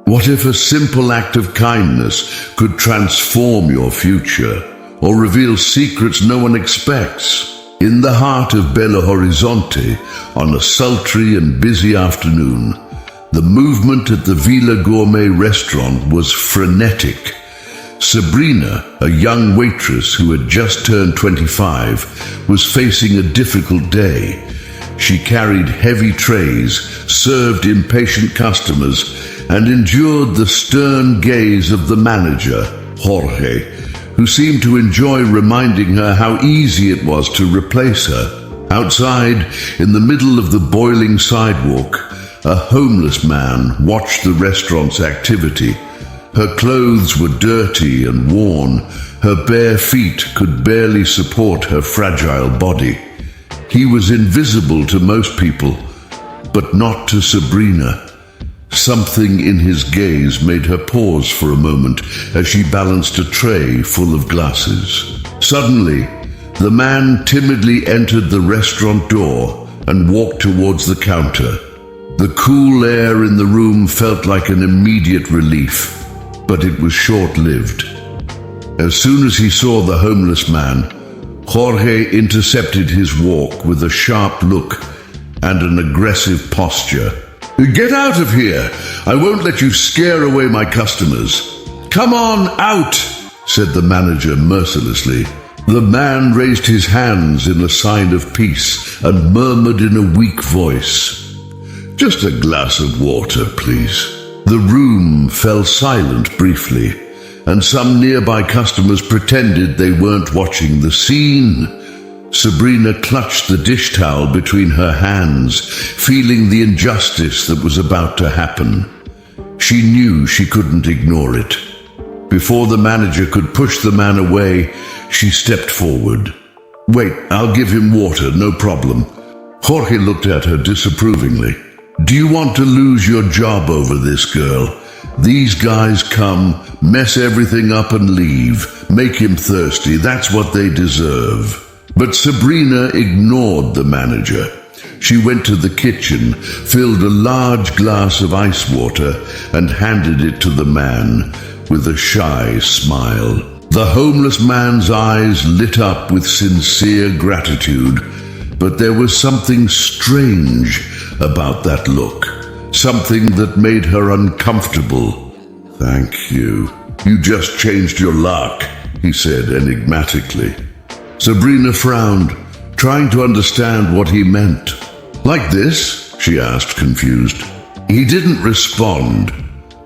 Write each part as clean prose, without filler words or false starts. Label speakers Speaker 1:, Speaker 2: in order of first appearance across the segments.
Speaker 1: What if a simple act of kindness could transform your future or reveal secrets no one expects? In the heart of Belo Horizonte, on a sultry and busy afternoon, the movement at the Villa Gourmet restaurant was frenetic. Sabrina, a young waitress who had just turned 25, was facing a difficult day. She carried heavy trays, served impatient customers, and endured the stern gaze of the manager, Jorge, who seemed to enjoy reminding her how easy it was to replace her. Outside, in the middle of the boiling sidewalk, a homeless man watched the restaurant's activity. Her clothes were dirty and worn. Her bare feet could barely support her fragile body. He was invisible to most people, but not to Sabrina. Something in his gaze made her pause for a moment as she balanced a tray full of glasses. Suddenly, the man timidly entered the restaurant door and walked towards the counter. The cool air in the room felt like an immediate relief, but it was short-lived. As soon as he saw the homeless man, Jorge intercepted his walk with a sharp look and an aggressive posture. "Get out of here! I won't let you scare away my customers." "Come on, out!" said the manager mercilessly. The man raised his hands in a sign of peace and murmured in a weak voice, "Just a glass of water, please." The room fell silent briefly, and some nearby customers pretended they weren't watching the scene. Sabrina clutched the dish towel between her hands, feeling the injustice that was about to happen. She knew she couldn't ignore it. Before the manager could push the man away, she stepped forward. "Wait, I'll give him water, no problem." Jorge looked at her disapprovingly. "Do you want to lose your job over this, girl? These guys come, mess everything up and leave, make him thirsty. That's what they deserve." But Sabrina ignored the manager. She went to the kitchen, filled a large glass of ice water, and handed it to the man with a shy smile. The homeless man's eyes lit up with sincere gratitude, but there was something strange about that look, something that made her uncomfortable. "Thank you. You just changed your luck," he said enigmatically. Sabrina frowned, trying to understand what he meant. "Like this?" she asked, confused. He didn't respond.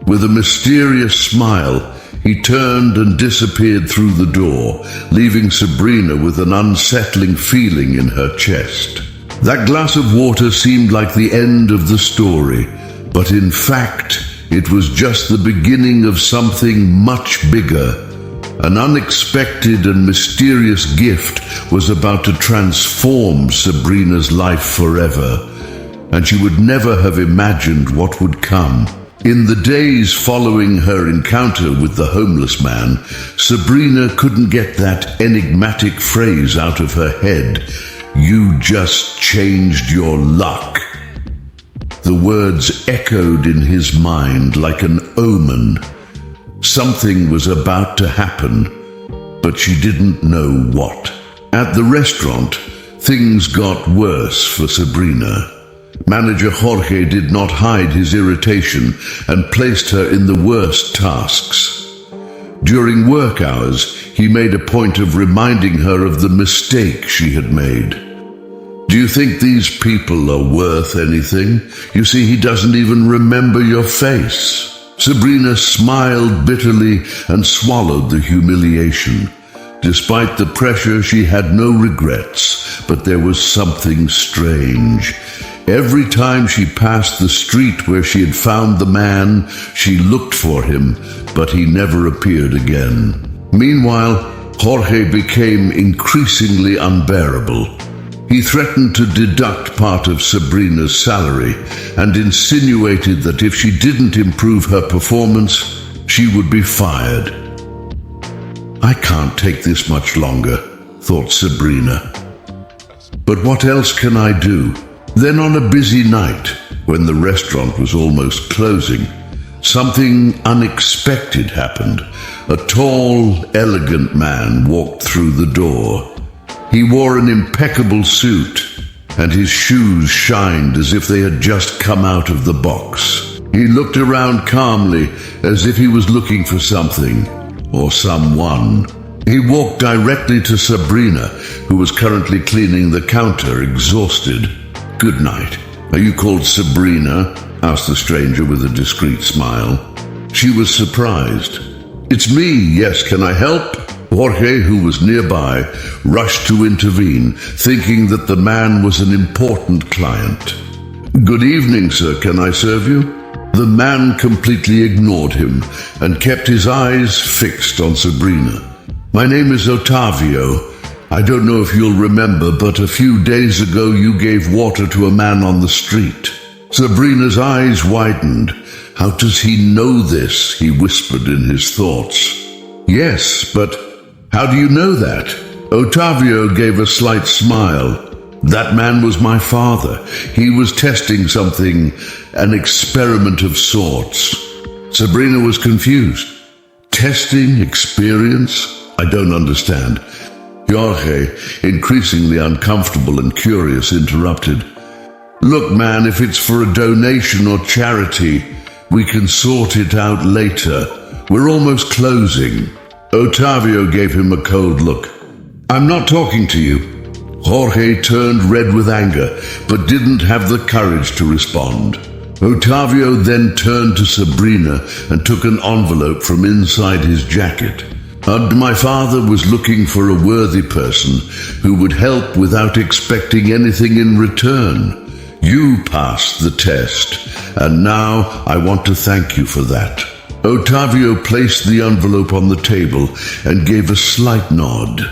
Speaker 1: With a mysterious smile, he turned and disappeared through the door, leaving Sabrina with an unsettling feeling in her chest. That glass of water seemed like the end of the story, but in fact, it was just the beginning of something much bigger. An unexpected and mysterious gift was about to transform Sabrina's life forever, and she would never have imagined what would come. In the days following her encounter with the homeless man, Sabrina couldn't get that enigmatic phrase out of her head, "You just changed your luck." The words echoed in his mind like an omen. Something was about to happen, but she didn't know what. At the restaurant, things got worse for Sabrina. Manager Jorge did not hide his irritation and placed her in the worst tasks. During work hours, he made a point of reminding her of the mistake she had made. "Do you think these people are worth anything? You see, he doesn't even remember your face." Sabrina smiled bitterly and swallowed the humiliation. Despite the pressure, she had no regrets, but there was something strange. Every time she passed the street where she had found the man, she looked for him, but he never appeared again. Meanwhile, Jorge became increasingly unbearable. He threatened to deduct part of Sabrina's salary and insinuated that if she didn't improve her performance, she would be fired. "I can't take this much longer," thought Sabrina. "But what else can I do?" Then on a busy night, when the restaurant was almost closing, something unexpected happened. A tall, elegant man walked through the door. He wore an impeccable suit, and his shoes shined as if they had just come out of the box. He looked around calmly, as if he was looking for something or someone. He walked directly to Sabrina, who was currently cleaning the counter, exhausted. "Good night. Are you called Sabrina?" asked the stranger with a discreet smile. She was surprised. "It's me, yes, can I help?" Jorge, who was nearby, rushed to intervene, thinking that the man was an important client. "Good evening, sir. Can I serve you?" The man completely ignored him and kept his eyes fixed on Sabrina. "My name is Otavio. I don't know if you'll remember, but a few days ago you gave water to a man on the street." Sabrina's eyes widened. "How does he know this?" he whispered in his thoughts. "Yes, but how do you know that?" Otavio gave a slight smile. "That man was my father. He was testing something, an experiment of sorts." Sabrina was confused. "Testing? Experience? I don't understand." Jorge, increasingly uncomfortable and curious, interrupted. "Look, man, if it's for a donation or charity, we can sort it out later. We're almost closing." Otavio gave him a cold look. "I'm not talking to you." Jorge turned red with anger, but didn't have the courage to respond. Otavio then turned to Sabrina and took an envelope from inside his jacket. "My father was looking for a worthy person who would help without expecting anything in return. You passed the test, and now I want to thank you for that." Otavio placed the envelope on the table and gave a slight nod.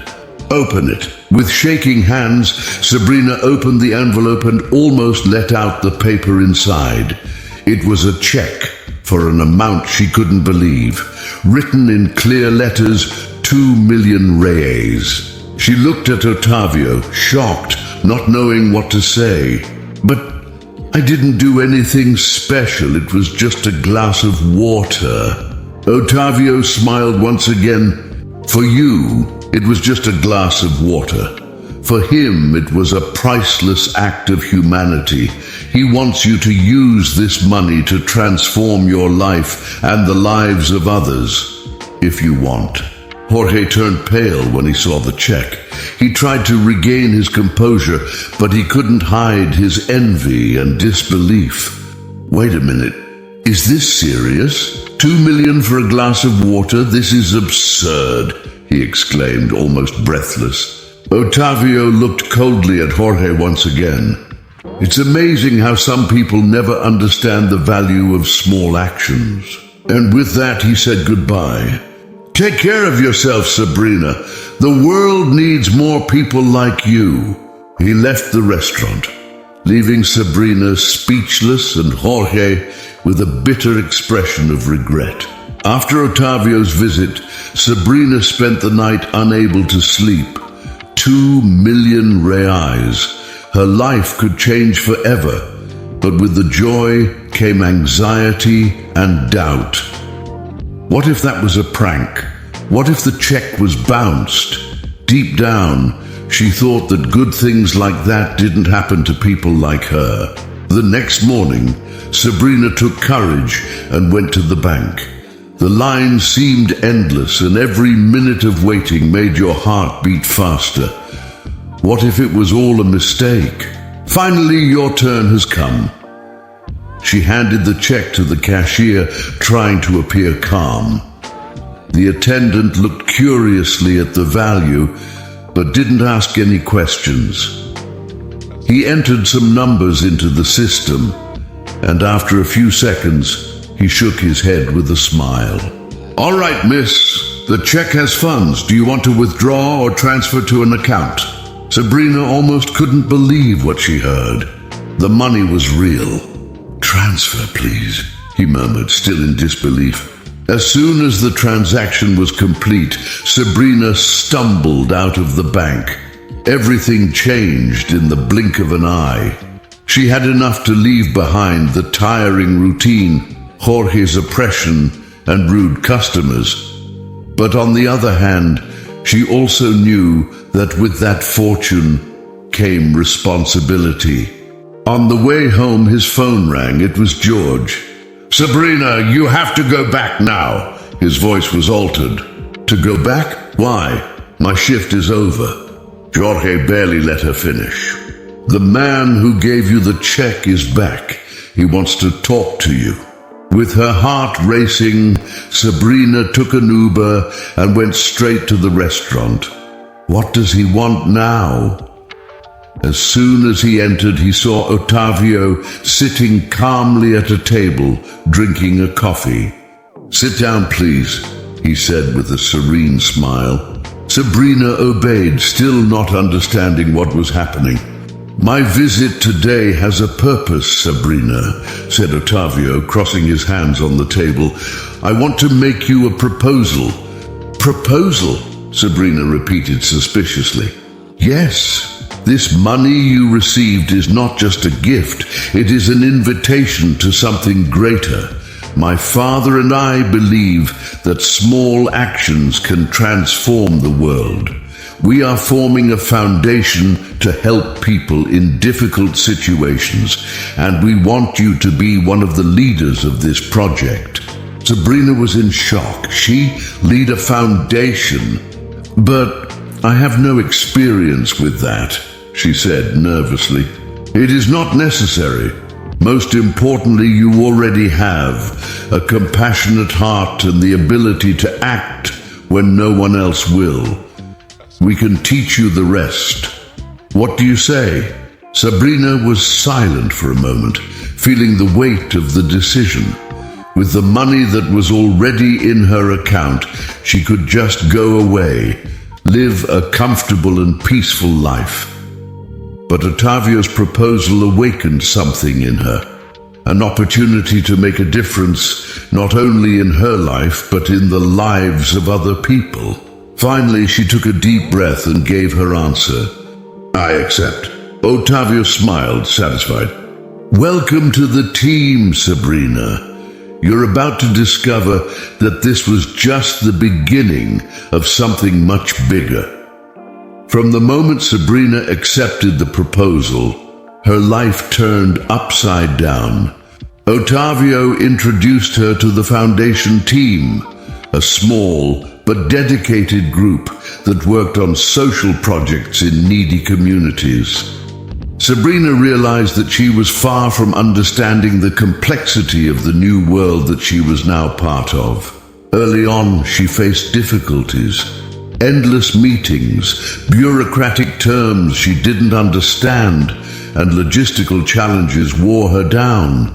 Speaker 1: "Open it." With shaking hands, Sabrina opened the envelope and almost let out the paper inside. It was a check for an amount she couldn't believe, written in clear letters, 2 million reais. She looked at Otavio, shocked, not knowing what to say. "But I didn't do anything special. It was just a glass of water." Otavio smiled once again. "For you, it was just a glass of water. For him, it was a priceless act of humanity. He wants you to use this money to transform your life and the lives of others, if you want." Jorge turned pale when he saw the check. He tried to regain his composure, but he couldn't hide his envy and disbelief. "Wait a minute. Is this serious? 2 million for a glass of water? This is absurd," he exclaimed, almost breathless. Otavio looked coldly at Jorge once again. "It's amazing how some people never understand the value of small actions." And with that, he said goodbye. "Take care of yourself, Sabrina. The world needs more people like you." He left the restaurant, leaving Sabrina speechless and Jorge with a bitter expression of regret. After Otavio's visit, Sabrina spent the night unable to sleep. 2 million reais. Her life could change forever, but with the joy came anxiety and doubt. What if that was a prank? What if the check was bounced? Deep down, she thought that good things like that didn't happen to people like her. The next morning, Sabrina took courage and went to the bank. The line seemed endless, and every minute of waiting made your heart beat faster. What if it was all a mistake? Finally, your turn has come. She handed the check to the cashier, trying to appear calm. The attendant looked curiously at the value, but didn't ask any questions. He entered some numbers into the system, and after a few seconds, he shook his head with a smile. "All right, miss, the check has funds. Do you want to withdraw or transfer to an account?" Sabrina almost couldn't believe what she heard. The money was real. "Transfer, please," he murmured, still in disbelief. As soon as the transaction was complete, Sabrina stumbled out of the bank. Everything changed in the blink of an eye. She had enough to leave behind the tiring routine Jorge's oppression and rude customers. But on the other hand, she also knew that with that fortune came responsibility. On the way home, his phone rang. It was George. "Sabrina, you have to go back now." His voice was altered. "To go back? Why? My shift is over." Jorge barely let her finish. "The man who gave you the check is back. He wants to talk to you." With her heart racing, Sabrina took an Uber and went straight to the restaurant. What does he want now? As soon as he entered, he saw Ottavio sitting calmly at a table, drinking a coffee. "Sit down, please," he said with a serene smile. Sabrina obeyed, still not understanding what was happening. "My visit today has a purpose, Sabrina," said Ottavio, crossing his hands on the table. "I want to make you a proposal." "Proposal?" Sabrina repeated suspiciously. "Yes. This money you received is not just a gift, it is an invitation to something greater. My father and I believe that small actions can transform the world. We are forming a foundation to help people in difficult situations, and we want you to be one of the leaders of this project." Sabrina was in shock. She lead a foundation? "But I have no experience with that," she said nervously. "It is not necessary. Most importantly, you already have a compassionate heart and the ability to act when no one else will. We can teach you the rest. What do you say?" Sabrina was silent for a moment, feeling the weight of the decision. With the money that was already in her account, she could just go away, live a comfortable and peaceful life. But Ottavio's proposal awakened something in her, an opportunity to make a difference not only in her life but in the lives of other people. Finally, she took a deep breath and gave her answer. "I accept." Ottavio smiled, satisfied. "Welcome to the team, Sabrina. You're about to discover that this was just the beginning of something much bigger." From the moment Sabrina accepted the proposal, her life turned upside down. Ottavio introduced her to the foundation team, a small but dedicated group that worked on social projects in needy communities. Sabrina realized that she was far from understanding the complexity of the new world that she was now part of. Early on, she faced difficulties. Endless meetings, bureaucratic terms she didn't understand, and logistical challenges wore her down.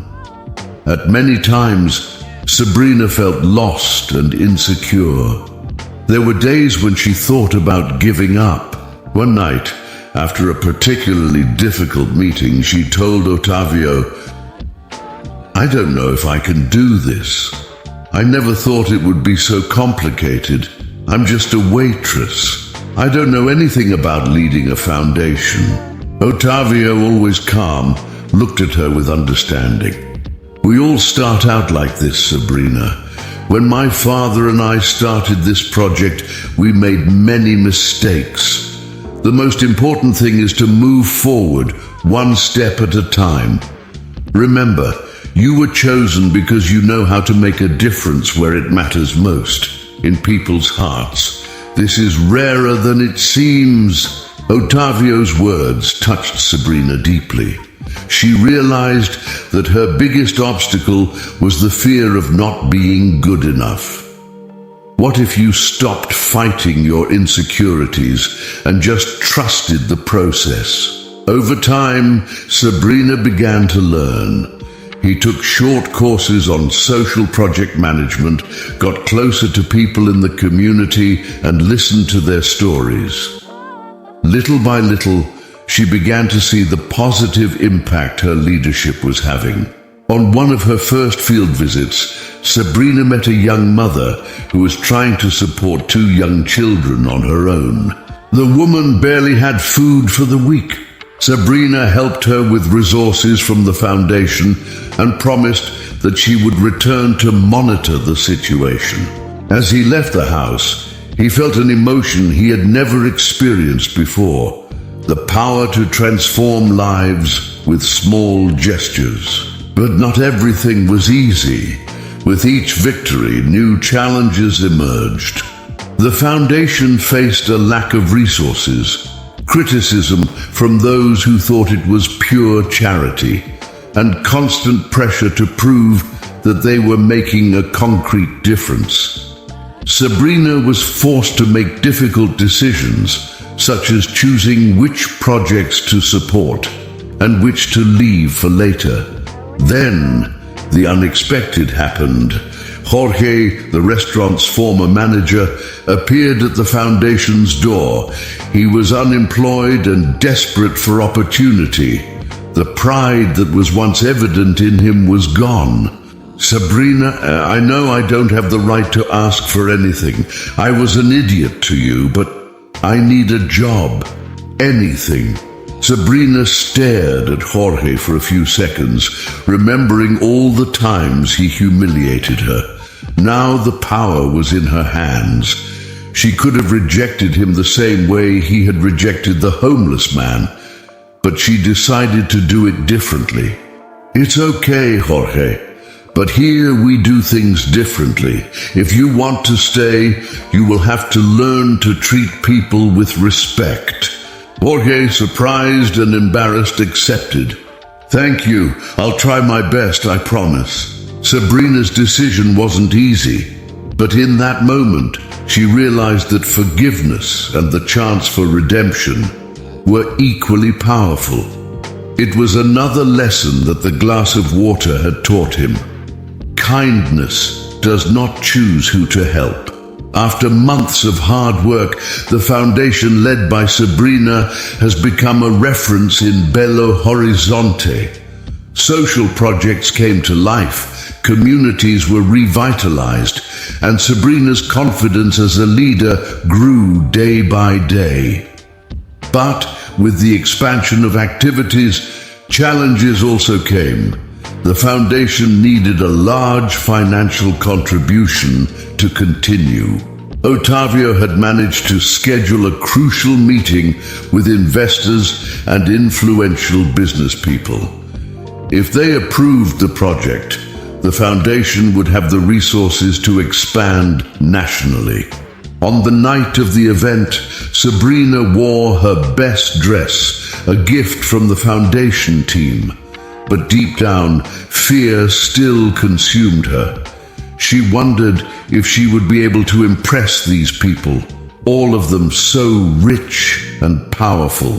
Speaker 1: At many times, Sabrina felt lost and insecure. There were days when she thought about giving up. One night, after a particularly difficult meeting, she told Ottavio, "I don't know if I can do this. I never thought it would be so complicated. I'm just a waitress. I don't know anything about leading a foundation." Ottavio, always calm, looked at her with understanding. "We all start out like this, Sabrina. When my father and I started this project, we made many mistakes. The most important thing is to move forward, one step at a time. Remember, you were chosen because you know how to make a difference where it matters most, in people's hearts. This is rarer than it seems." Ottavio's words touched Sabrina deeply. She realized that her biggest obstacle was the fear of not being good enough. What if you stopped fighting your insecurities and just trusted the process? Over time, Sabrina began to learn. He took short courses on social project management, got closer to people in the community, and listened to their stories. Little by little, she began to see the positive impact her leadership was having. On one of her first field visits, Sabrina met a young mother who was trying to support 2 young children on her own. The woman barely had food for the week. Sabrina helped her with resources from the foundation and promised that she would return to monitor the situation. As he left the house, he felt an emotion he had never experienced before, the power to transform lives with small gestures. But not everything was easy. With each victory, new challenges emerged. The foundation faced a lack of resources, criticism from those who thought it was pure charity, and constant pressure to prove that they were making a concrete difference. Sabrina was forced to make difficult decisions, such as choosing which projects to support and which to leave for later. Then, the unexpected happened. Jorge, the restaurant's former manager, appeared at the foundation's door. He was unemployed and desperate for opportunity. The pride that was once evident in him was gone. Sabrina, I know I don't have the right to ask for anything. I was an idiot to you, but I need a job. Anything. Sabrina stared at Jorge for a few seconds, remembering all the times he humiliated her. Now the power was in her hands. She could have rejected him the same way he had rejected the homeless man, but she decided to do it differently. It's okay, Jorge, but here we do things differently. If you want to stay, you will have to learn to treat people with respect. Jorge, surprised and embarrassed, accepted. Thank you. I'll try my best, I promise. Sabrina's decision wasn't easy, but in that moment, she realized that forgiveness and the chance for redemption were equally powerful. It was another lesson that the glass of water had taught him. Kindness does not choose who to help. After months of hard work, the foundation led by Sabrina has become a reference in Belo Horizonte. Social projects came to life, communities were revitalized, and Sabrina's confidence as a leader grew day by day. But with the expansion of activities, challenges also came. The foundation needed a large financial contribution to continue. Ottavio had managed to schedule a crucial meeting with investors and influential business people. If they approved the project, the foundation would have the resources to expand nationally. On the night of the event, Sabrina wore her best dress, a gift from the foundation team. But deep down, fear still consumed her. She wondered if she would be able to impress these people, all of them so rich and powerful.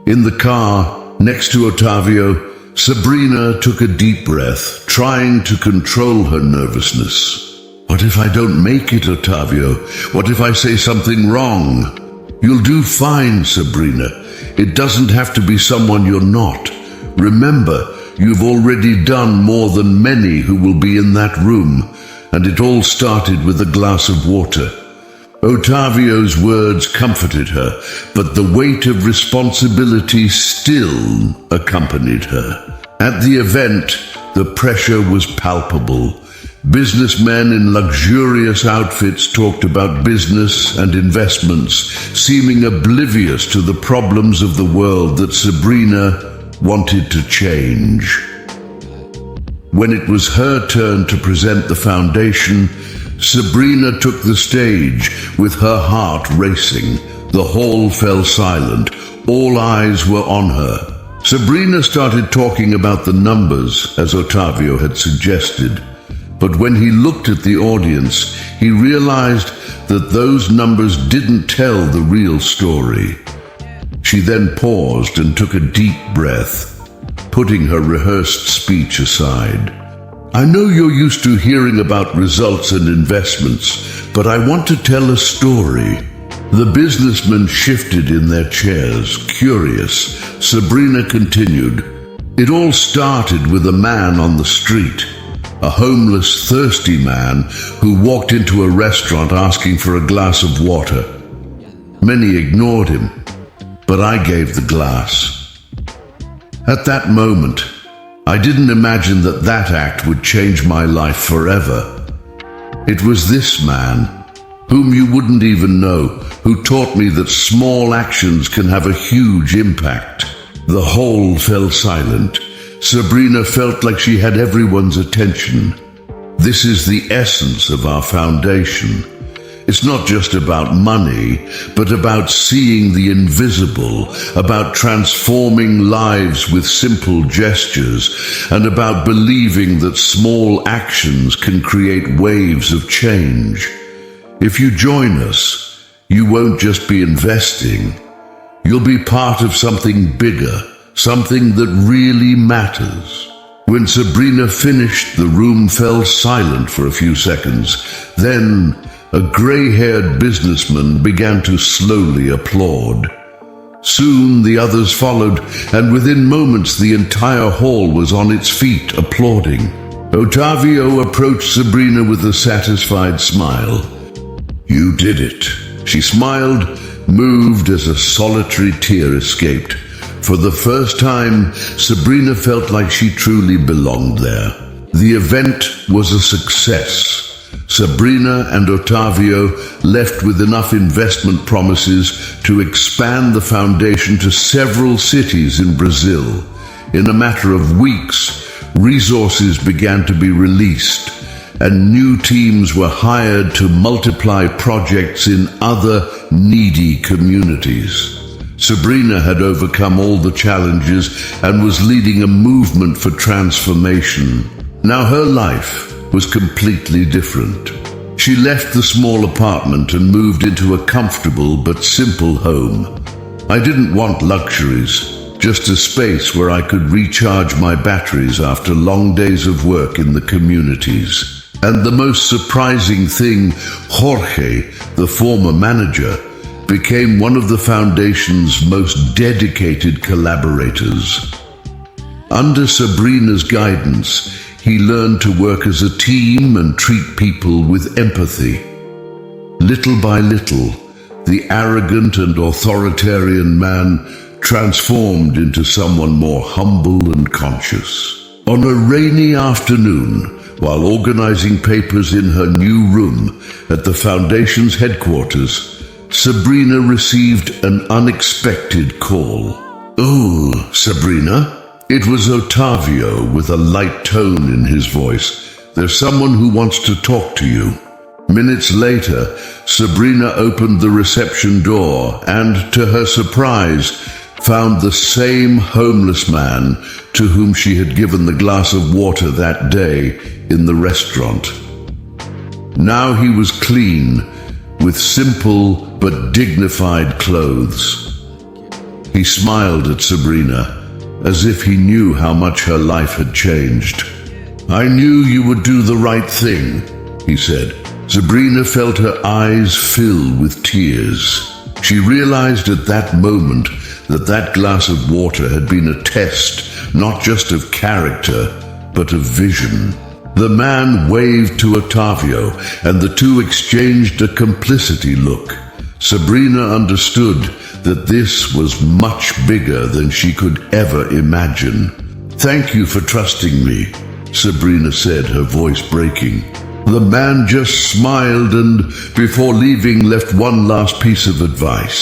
Speaker 1: In the car, next to Ottavio, Sabrina took a deep breath, trying to control her nervousness. What if I don't make it, Ottavio? What if I say something wrong? You'll do fine, Sabrina. It doesn't have to be someone you're not. Remember, you've already done more than many who will be in that room, and it all started with a glass of water. Ottavio's words comforted her, but the weight of responsibility still accompanied her. At the event, the pressure was palpable. Businessmen in luxurious outfits talked about business and investments, seeming oblivious to the problems of the world that Sabrina wanted to change. When it was her turn to present the foundation, Sabrina took the stage with her heart racing. The hall fell silent. All eyes were on her. Sabrina started talking about the numbers, as Ottavio had suggested. But when he looked at the audience, he realized that those numbers didn't tell the real story. She then paused and took a deep breath, putting her rehearsed speech aside. I know you're used to hearing about results and investments, but I want to tell a story. The businessmen shifted in their chairs, curious. Sabrina continued. It all started with a man on the street, a homeless, thirsty man who walked into a restaurant asking for a glass of water. Many ignored him, but I gave the glass. At that moment, I didn't imagine that that act would change my life forever. It was this man, whom you wouldn't even know, who taught me that small actions can have a huge impact. The whole fell silent. Sabrina felt like she had everyone's attention. This is the essence of our foundation. It's not just about money, but about seeing the invisible, about transforming lives with simple gestures, and about believing that small actions can create waves of change. If you join us, you won't just be investing. You'll be part of something bigger, something that really matters. When Sabrina finished, the room fell silent for a few seconds. Then, a gray-haired businessman began to slowly applaud. Soon the others followed, and within moments the entire hall was on its feet applauding. Ottavio approached Sabrina with a satisfied smile. "You did it." She smiled, moved as a solitary tear escaped. For the first time, Sabrina felt like she truly belonged there. The event was a success. Sabrina and Ottavio left with enough investment promises to expand the foundation to several cities in Brazil. In a matter of weeks, resources began to be released, and new teams were hired to multiply projects in other needy communities. Sabrina had overcome all the challenges and was leading a movement for transformation. Now her life was completely different. She left the small apartment and moved into a comfortable but simple home. I didn't want luxuries, just a space where I could recharge my batteries after long days of work in the communities. And the most surprising thing, Jorge, the former manager, became one of the foundation's most dedicated collaborators. Under Sabrina's guidance, he learned to work as a team and treat people with empathy. Little by little, the arrogant and authoritarian man transformed into someone more humble and conscious. On a rainy afternoon, while organizing papers in her new room at the foundation's headquarters, Sabrina received an unexpected call. "Oh, Sabrina?" It was Ottavio with a light tone in his voice. "There's someone who wants to talk to you." Minutes later, Sabrina opened the reception door and, to her surprise, found the same homeless man to whom she had given the glass of water that day in the restaurant. Now he was clean, with simple but dignified clothes. He smiled at Sabrina, as if he knew how much her life had changed. "I knew you would do the right thing," he said. Sabrina felt her eyes fill with tears. She realized at that moment that that glass of water had been a test, not just of character, but of vision. The man waved to Ottavio, and the two exchanged a complicity look. Sabrina understood that this was much bigger than she could ever imagine. "Thank you for trusting me," Sabrina said, her voice breaking. The man just smiled and, before leaving, left one last piece of advice.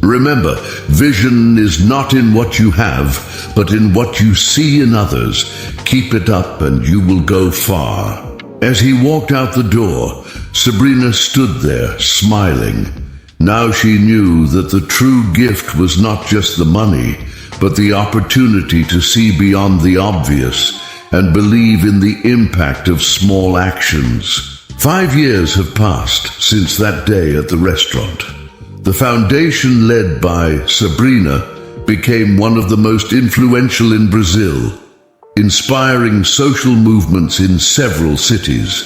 Speaker 1: "Remember, vision is not in what you have, but in what you see in others. Keep it up and you will go far." As he walked out the door, Sabrina stood there, smiling. Now she knew that the true gift was not just the money, but the opportunity to see beyond the obvious and believe in the impact of small actions. 5 years have passed since that day at the restaurant. The foundation led by Sabrina became one of the most influential in Brazil, inspiring social movements in several cities.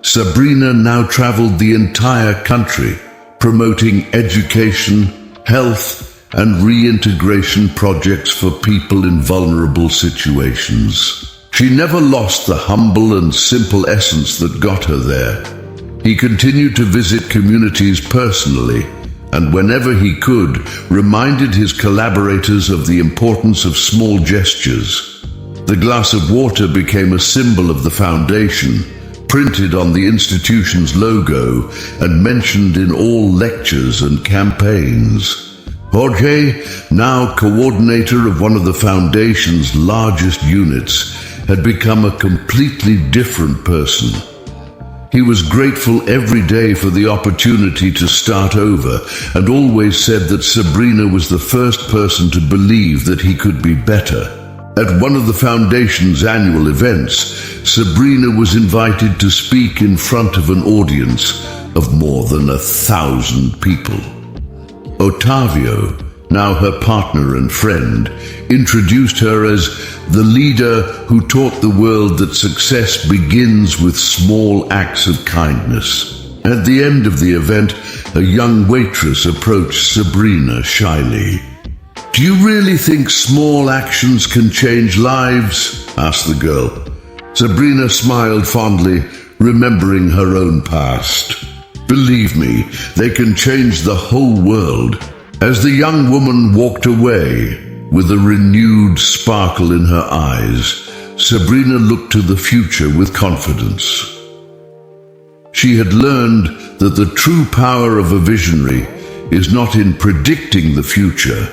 Speaker 1: Sabrina now traveled the entire country, promoting education, health, and reintegration projects for people in vulnerable situations. She never lost the humble and simple essence that got her there. He continued to visit communities personally, and whenever he could, reminded his collaborators of the importance of small gestures. The glass of water became a symbol of the foundation, printed on the institution's logo and mentioned in all lectures and campaigns. Jorge, now coordinator of one of the foundation's largest units, had become a completely different person. He was grateful every day for the opportunity to start over and always said that Sabrina was the first person to believe that he could be better. At one of the foundation's annual events, Sabrina was invited to speak in front of an audience of more than 1,000 people. Otavio, now her partner and friend, introduced her as the leader who taught the world that success begins with small acts of kindness. At the end of the event, a young waitress approached Sabrina shyly. "Do you really think small actions can change lives?" asked the girl. Sabrina smiled fondly, remembering her own past. "Believe me, they can change the whole world." As the young woman walked away, with a renewed sparkle in her eyes, Sabrina looked to the future with confidence. She had learned that the true power of a visionary is not in predicting the future,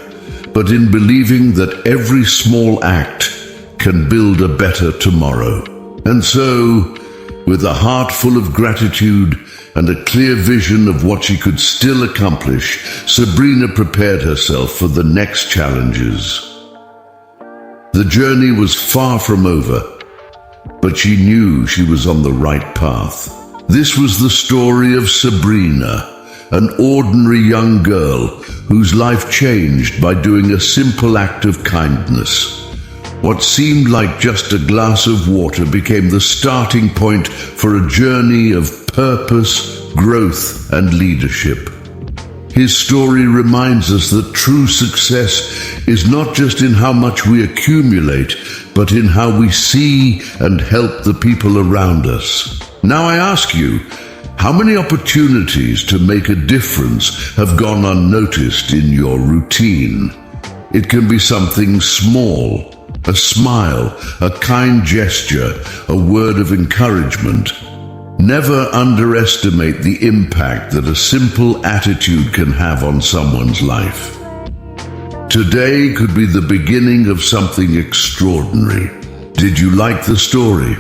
Speaker 1: but in believing that every small act can build a better tomorrow. And so, with a heart full of gratitude and a clear vision of what she could still accomplish, Sabrina prepared herself for the next challenges. The journey was far from over, but she knew she was on the right path. This was the story of Sabrina, an ordinary young girl whose life changed by doing a simple act of kindness. What seemed like just a glass of water became the starting point for a journey of purpose, growth, and leadership. His story reminds us that true success is not just in how much we accumulate, but in how we see and help the people around us. Now I ask you, how many opportunities to make a difference have gone unnoticed in your routine? It can be something small, a smile, a kind gesture, a word of encouragement. Never underestimate the impact that a simple attitude can have on someone's life. Today could be the beginning of something extraordinary. Did you like the story?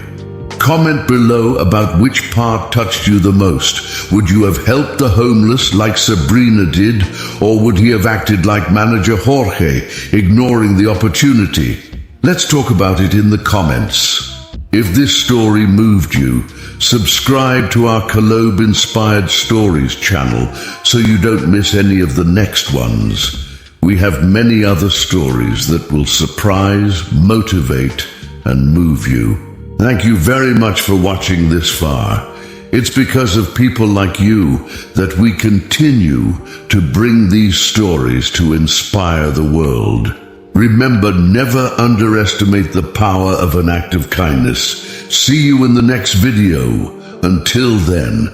Speaker 1: Comment below about which part touched you the most. Would you have helped the homeless like Sabrina did, or would he have acted like manager Jorge, ignoring the opportunity? Let's talk about it in the comments. If this story moved you, subscribe to our Kollobe Inspired Stories channel so you don't miss any of the next ones. We have many other stories that will surprise, motivate, and move you. Thank you very much for watching this far. It's because of people like you that we continue to bring these stories to inspire the world. Remember, never underestimate the power of an act of kindness. See you in the next video. Until then,